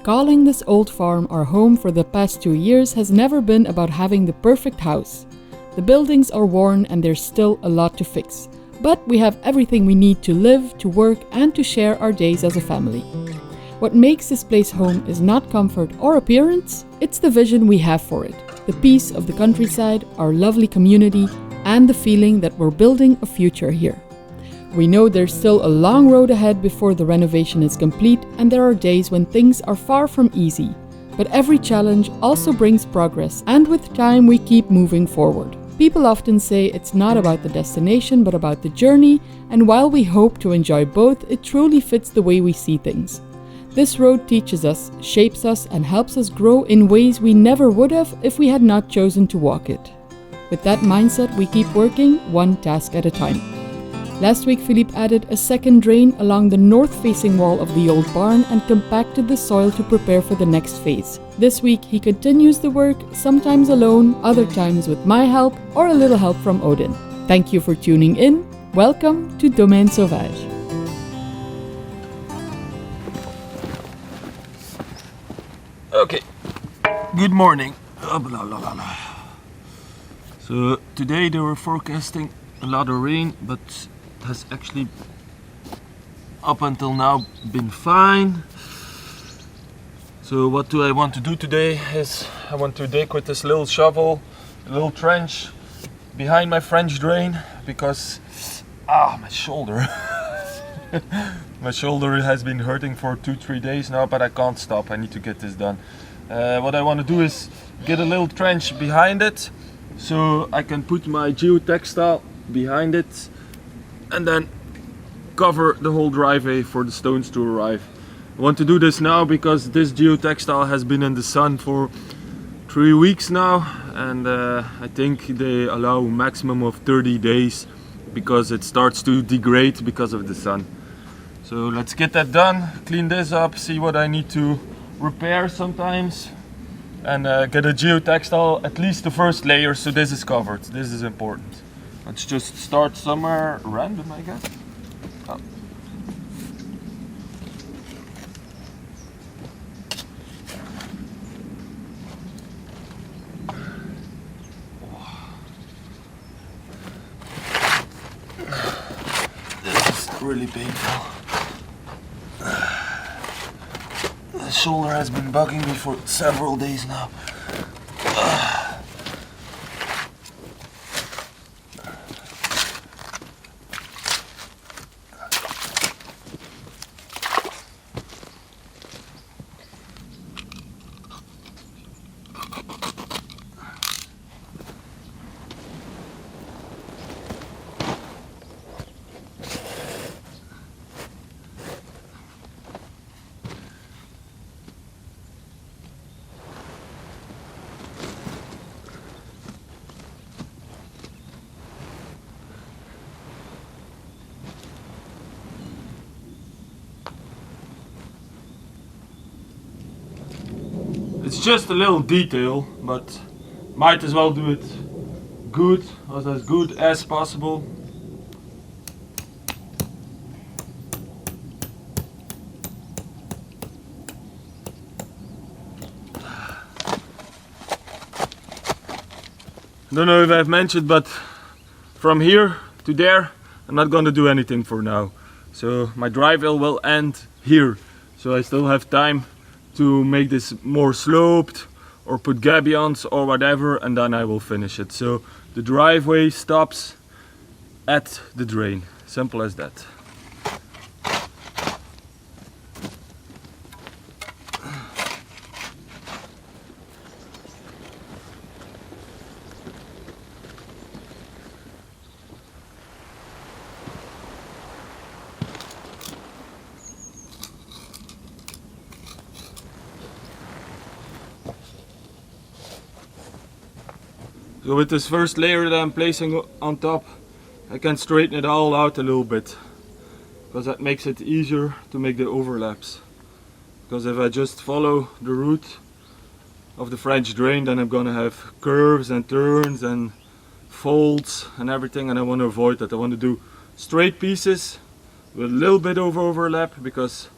Calling this old farm our home for the past 2 years has never been about having the perfect house. The buildings are worn and there's still a lot to fix, but we have everything we need to live, to work, and to share our days as a family. What makes this place home is not comfort or appearance, it's the vision we have for it, the peace of the countryside, our lovely community, and the feeling that we're building a future here. We know there's still a long road ahead before the renovation is complete, and there are days when things are far from easy. But every challenge also brings progress, and with time we keep moving forward. People often say it's not about the destination but about the journey, and while we hope to enjoy both, it truly fits the way we see things. This road teaches us, shapes us, and helps us grow in ways we never would have if we had not chosen to walk it. With that mindset, we keep working one task at a time. Last week, Philippe added a second drain along the north-facing wall of the old barn and compacted the soil to prepare for the next phase. This week, he continues the work, sometimes alone, other times with my help or a little help from Odin. Thank you for tuning in. Welcome to Domaine Sauvage. Okay, good morning. So today they were forecasting a lot of rain, but it has actually up until now been fine. So what do I want to do today is I want to dig with this little shovel, a little trench behind my French drain, because my shoulder my shoulder has been hurting for 2-3 days now, but I can't stop. I need to get this done. What I want to do is get a little trench behind it so I can put my geotextile behind it and then cover the whole driveway for the stones to arrive. I want to do this now because this geotextile has been in the sun for 3 weeks now, and I think they allow a maximum of 30 days because it starts to degrade because of the sun. So let's get that done, clean this up, see what I need to repair sometimes, and get a geotextile, at least the first layer, so this is covered. This is important. Let's just start somewhere random, I guess. Oh. This is really painful. The shoulder has been bugging me for several days now. It's just a little detail, but might as well do it good, or as good as possible. I don't know if I've mentioned, but from here to there I'm not going to do anything for now. So my driveway will end here, so I still have time to make this more sloped or put gabions or whatever, and then I will finish it. So the driveway stops at the drain, simple as that. So with this first layer that I'm placing on top, I can straighten it all out a little bit, because that makes it easier to make the overlaps. Because if I just follow the route of the French drain, then I'm gonna have curves and turns and folds and everything, and I want to avoid that. I want to do straight pieces with a little bit of overlap, because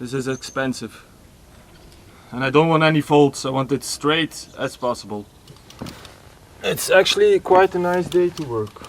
this is expensive. and I don't want any folds. I want it straight as possible. It's actually quite a nice day to work.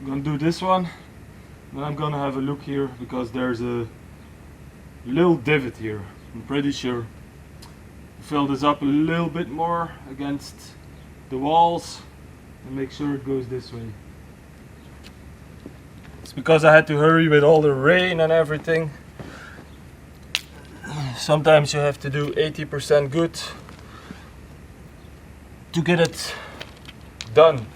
I'm gonna do this one, then I'm gonna have a look here because there's a little divot here. I'm pretty sure. Fill this up a little bit more against the walls and make sure it goes this way. It's because I had to hurry with all the rain and everything. Sometimes you have to do 80% good to get it done.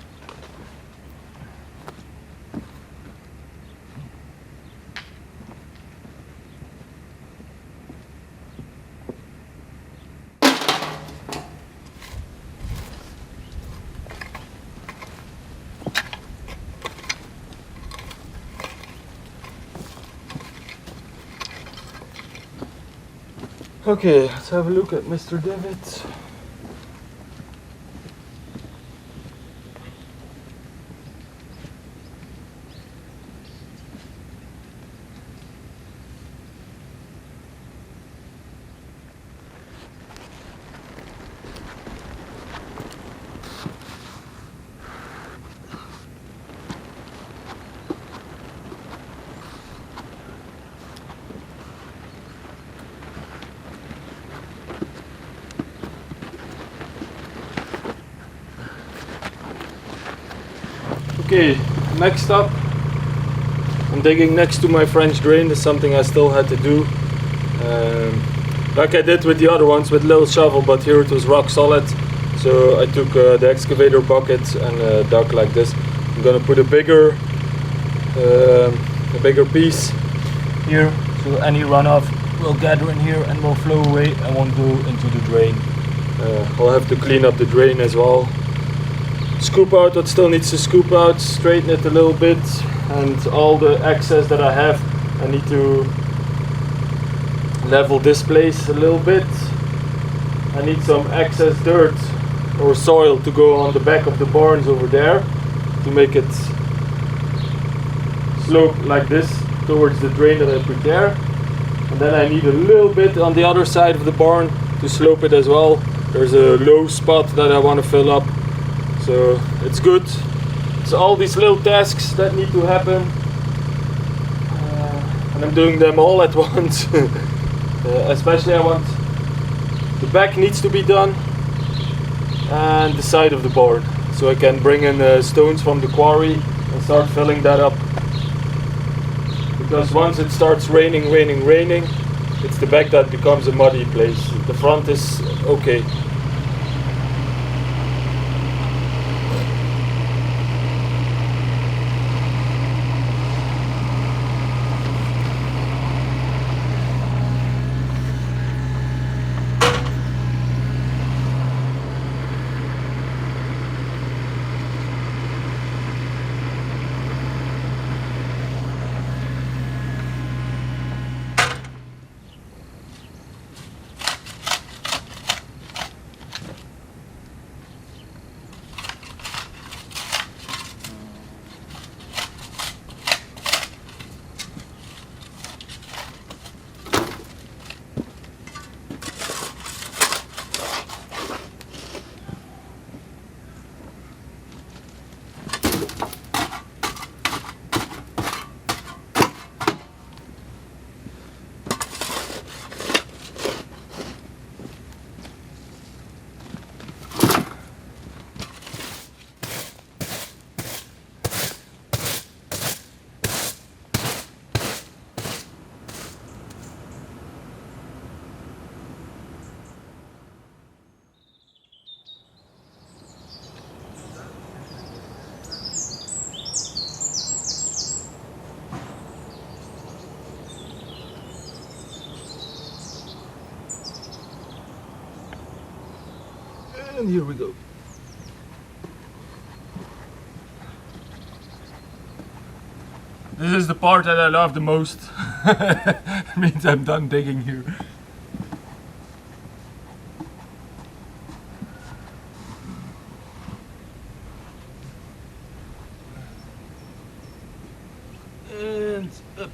Okay, let's have a look at Mr. Divot. Okay, next up, I'm digging next to my French drain. This is something I still had to do. Like I did with the other ones with little shovel, but here it was rock solid. So I took the excavator bucket and dug like this. I'm gonna put a bigger piece here, so any runoff will gather in here and will flow away and won't go into the drain. I'll have to clean up the drain as well. Scoop out what still needs to scoop out, straighten it a little bit, and all the excess that I have, I need to level this place a little bit. I need some excess dirt or soil to go on the back of the barns over there to make it slope like this towards the drain that I put there. And then I need a little bit on the other side of the barn to slope it as well. There's a low spot that I want to fill up. So it's good. It's all these little tasks that need to happen, and I'm doing them all at once. Especially I want the back needs to be done and the side of the barn, so I can bring in stones from the quarry and start filling that up. Because once it starts raining, it's the back that becomes a muddy place. The front is okay. And here we go. This is the part that I love the most. It means I'm done digging here. And up.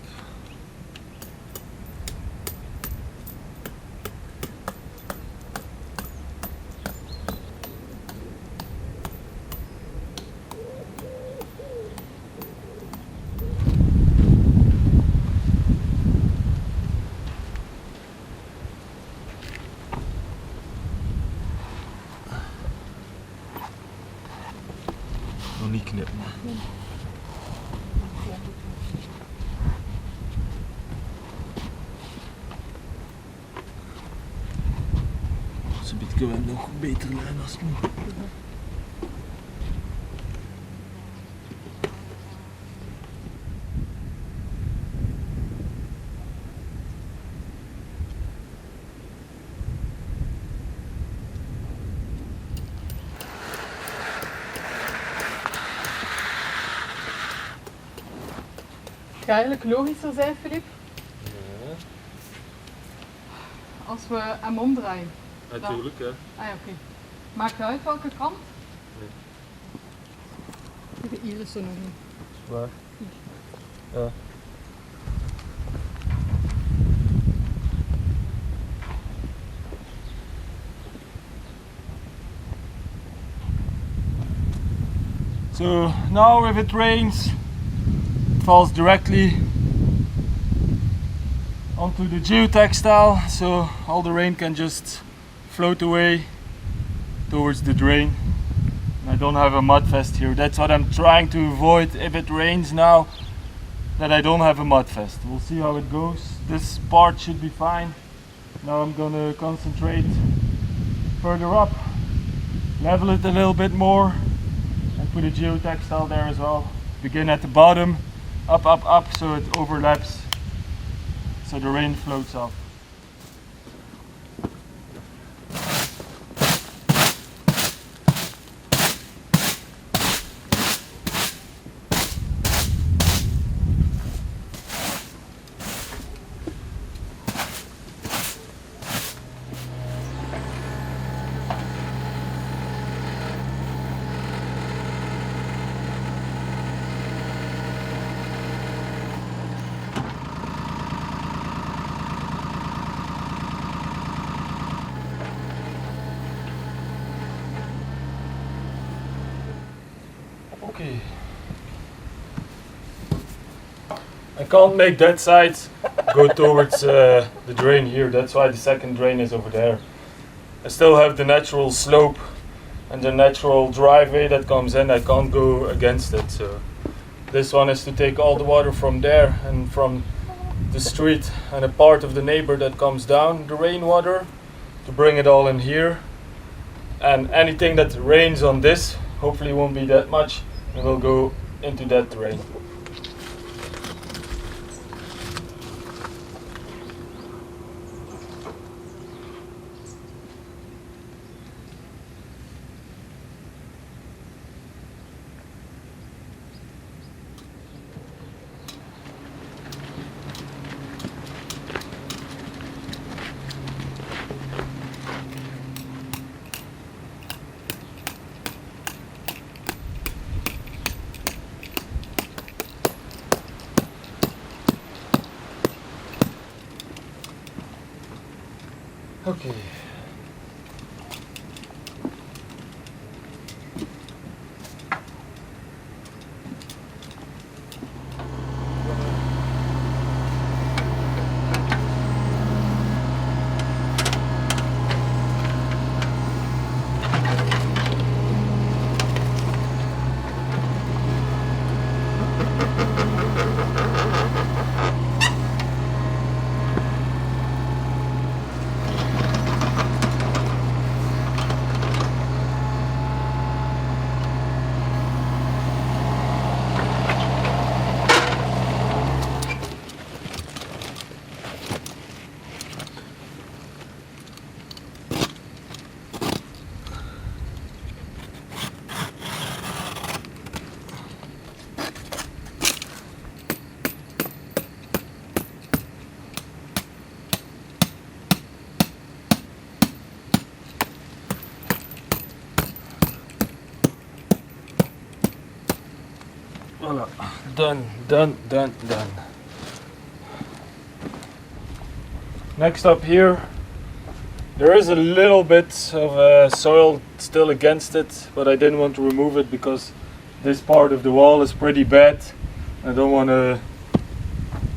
Nog niet knippen. Ze biedt gewoon nog beter lijn als nu. Het gaat eigenlijk logischer zijn, Philippe, Ja, als we hem omdraaien. natuurlijk hè. Ah ja, oké. Maakt het uit welke kant? Nee. Hier is er nog een. Waar? Ja. So now if it rains, it falls directly onto the geotextile, so all the rain can just float away towards the drain. I don't have a mud fest here. That's what I'm trying to avoid if it rains now, that I don't have a mud fest. We'll see how it goes. This part should be fine. Now I'm gonna concentrate further up, level it a little bit more, and put a geotextile there as well. Begin at the bottom, up, up, up, so it overlaps, so the rain floats off. Okay. I can't make that side go towards the drain here, that's why the second drain is over there. I still have the natural slope and the natural driveway that comes in, I can't go against it. So this one is to take all the water from there and from the street and a part of the neighbor that comes down, the rainwater, to bring it all in here. And anything that rains on this, hopefully won't be that much, and will go into that drain. Okay. Voila. Done, done, done, done. Next up here, there is a little bit of soil still against it, but I didn't want to remove it because this part of the wall is pretty bad. I don't want to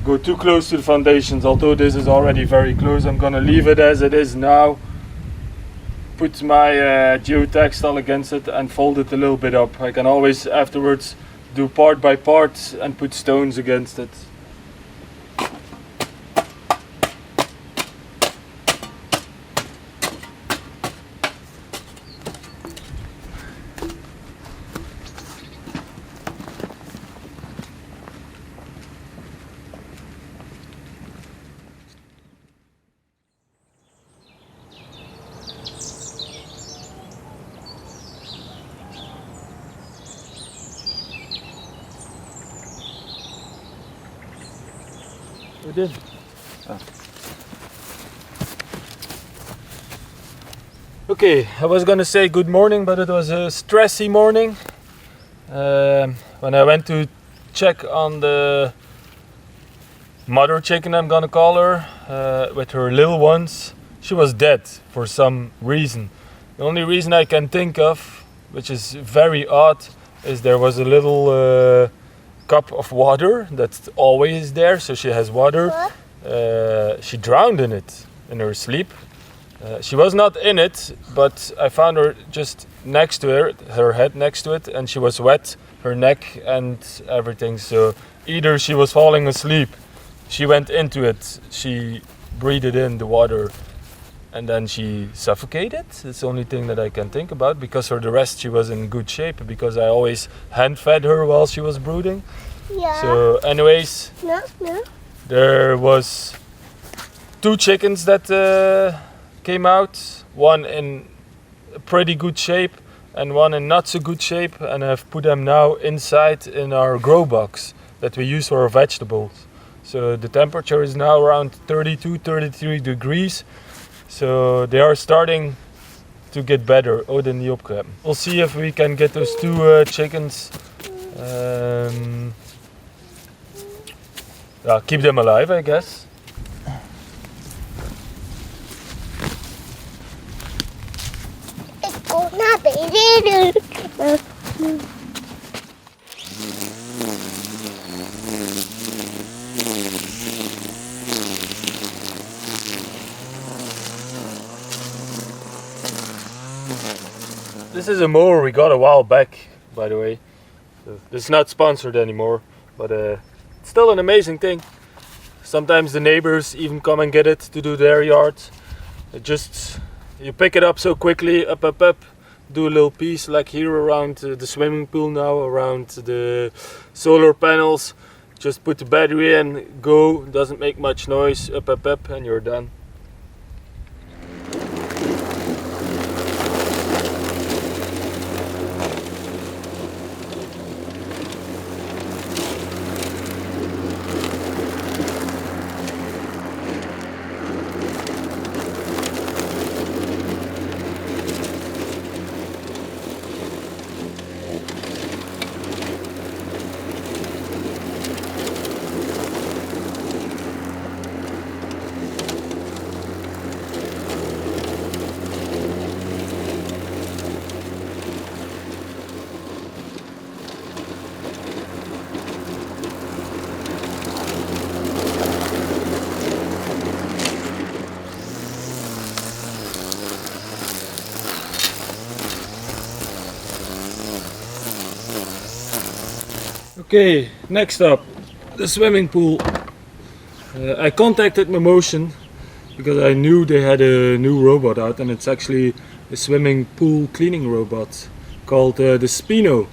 go too close to the foundations, although this is already very close. I'm gonna leave it as it is now, put my geotextile against it and fold it a little bit up. I can always afterwards do part by part and put stones against it. Odin. Ah. Okay, I was gonna say good morning, but it was a stressy morning. When I went to check on the mother chicken, I'm gonna call her, with her little ones, she was dead for some reason. The only reason I can think of, which is very odd, is there was a little cup of water that's always there, so she has water. She drowned in it in her sleep. She was not in it, but I found her just next to her head next to it, and she was wet, her neck and everything. So either she was falling asleep, she went into it, she breathed in the water, and then she suffocated. It's the only thing that I can think about, because for the rest she was in good shape, because I always hand fed her while she was brooding. Yeah. So anyways, No. there was 2 chickens that came out, one in pretty good shape and one in not so good shape, and I've put them now inside in our grow box that we use for our vegetables. So the temperature is now around 32-33 degrees. So they are starting to get better. Odin die opknappen. We'll see if we can get those 2 chickens. Keep them alive, I guess. Ik kom naar beneden. This is a mower we got a while back, by the way. So this is not sponsored anymore, but it's still an amazing thing. Sometimes the neighbors even come and get it to do their yard. You pick it up so quickly, up, do a little piece like here around the swimming pool now, around the solar panels. Just put the battery in, go, doesn't make much noise, up, and you're done. Okay, next up, the swimming pool. I contacted Renovation because I knew they had a new robot out, and it's actually a swimming pool cleaning robot called the Spino.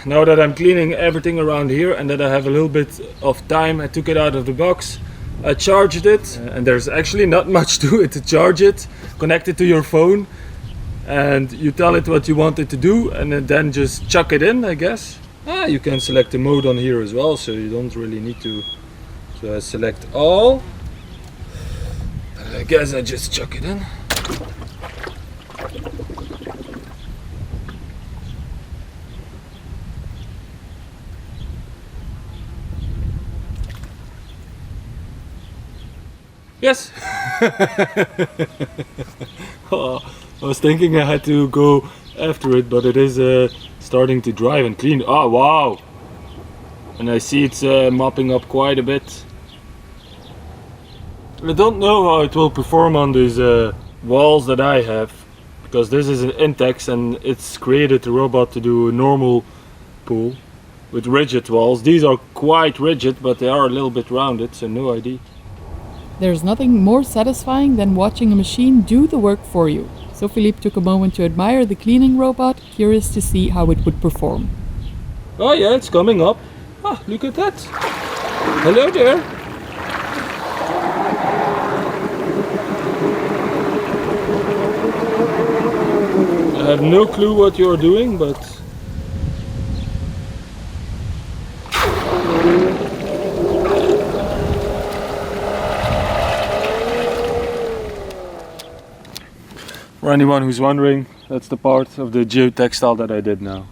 Now that I'm cleaning everything around here and that I have a little bit of time, I took it out of the box, I charged it, and there's actually not much to it to charge it. Connect it to your phone and you tell it what you want it to do, and then just chuck it in, I guess. You can select the mode on here as well, so you don't really need to. So I select all. I guess I just chuck it in. Yes! Oh, I was thinking I had to go after it, but it is starting to drive and clean. Oh wow! And I see it's mopping up quite a bit. I don't know how it will perform on these walls that I have, because this is an Intex and it's created a robot to do a normal pool with rigid walls. These are quite rigid, but they are a little bit rounded, so no idea. There's nothing more satisfying than watching a machine do the work for you. So Philippe took a moment to admire the cleaning robot, curious to see how it would perform. Oh yeah, it's coming up. Ah, look at that. Hello there. I have no clue what you're doing, but for anyone who's wondering, that's the part of the geotextile that I did now.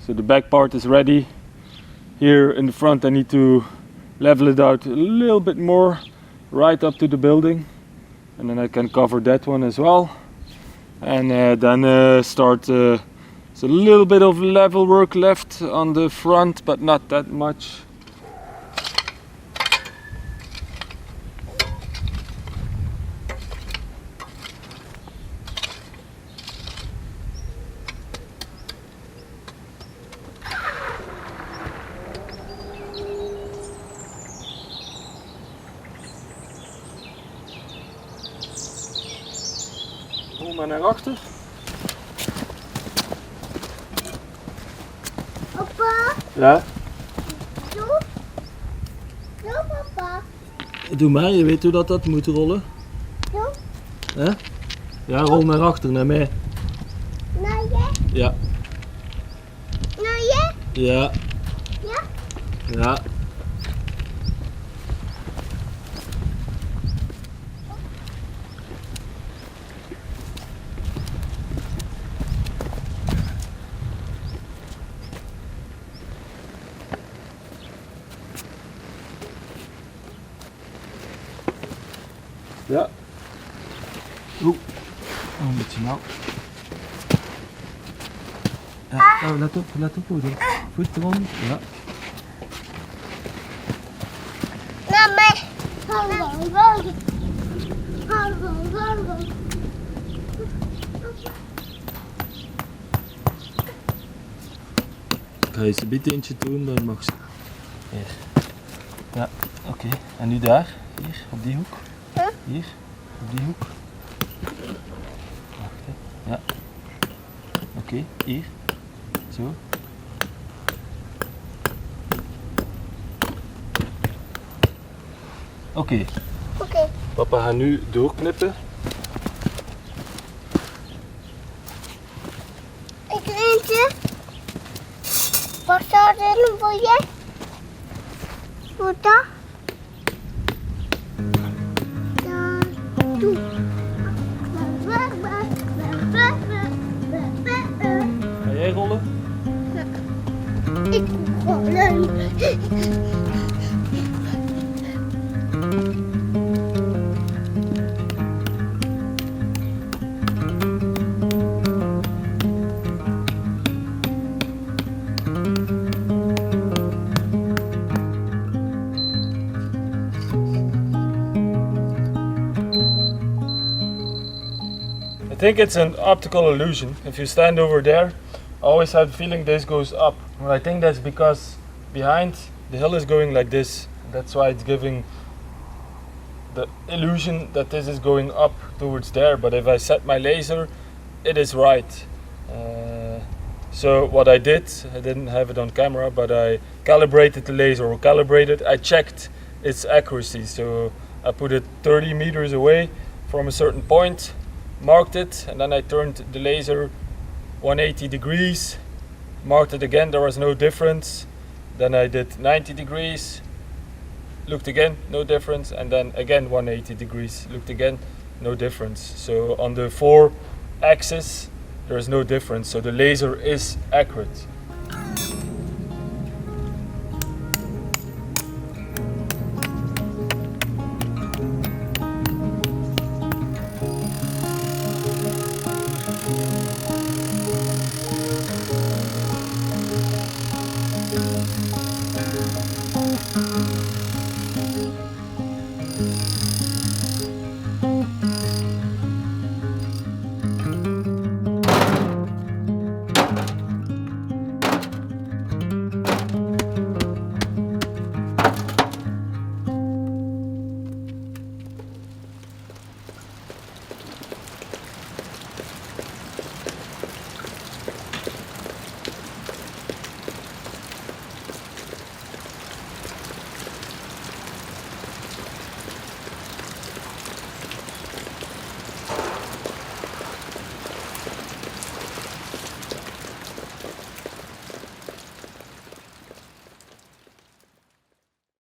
So the back part is ready. Here in the front I need to level it out a little bit more, right up to the building, and then I can cover that one as well. And then start, it's a little bit of level work left on the front, but not that much. Kom maar naar achter. Papa, Ja? zo. Zo, papa. Doe maar, je weet hoe dat moet rollen. Zo. Hè? Ja, rol naar achter, naar mij. Nou je? Ja. Nou je? Ja. Ja? Ja. Ja. Oeh. Oh, een beetje nauw. Ja, oh, let op Odin. Voet erom. Ja. Nou mij. Hallo. Ik ga je een beetje eentje doen, dan mag ze. Hier. Ja, oké. En nu daar. Hier, op die hoek. Huh? Hier, op die hoek. Wacht, hè. Ja. Oké, hier. Zo. Oké. Oké. Papa gaat nu doorknippen. Ik eentje. Wat zou er voor je? Voor dat? Doe. Ga jij rollen? Ik rollen. I think it's an optical illusion. If you stand over there, I always have the feeling this goes up. Well, I think that's because behind the hill is going like this. That's why it's giving the illusion that this is going up towards there. But if I set my laser, it is right. So what I did, I didn't have it on camera, but I calibrated the laser, or calibrated, I checked its accuracy. So I put it 30 meters away from a certain point, marked it, and then I turned the laser 180 degrees, marked it again, there was no difference. Then I did 90 degrees, looked again, no difference, and then again 180 degrees, looked again, no difference. So on the 4 axis there is no difference, so the laser is accurate. Oké.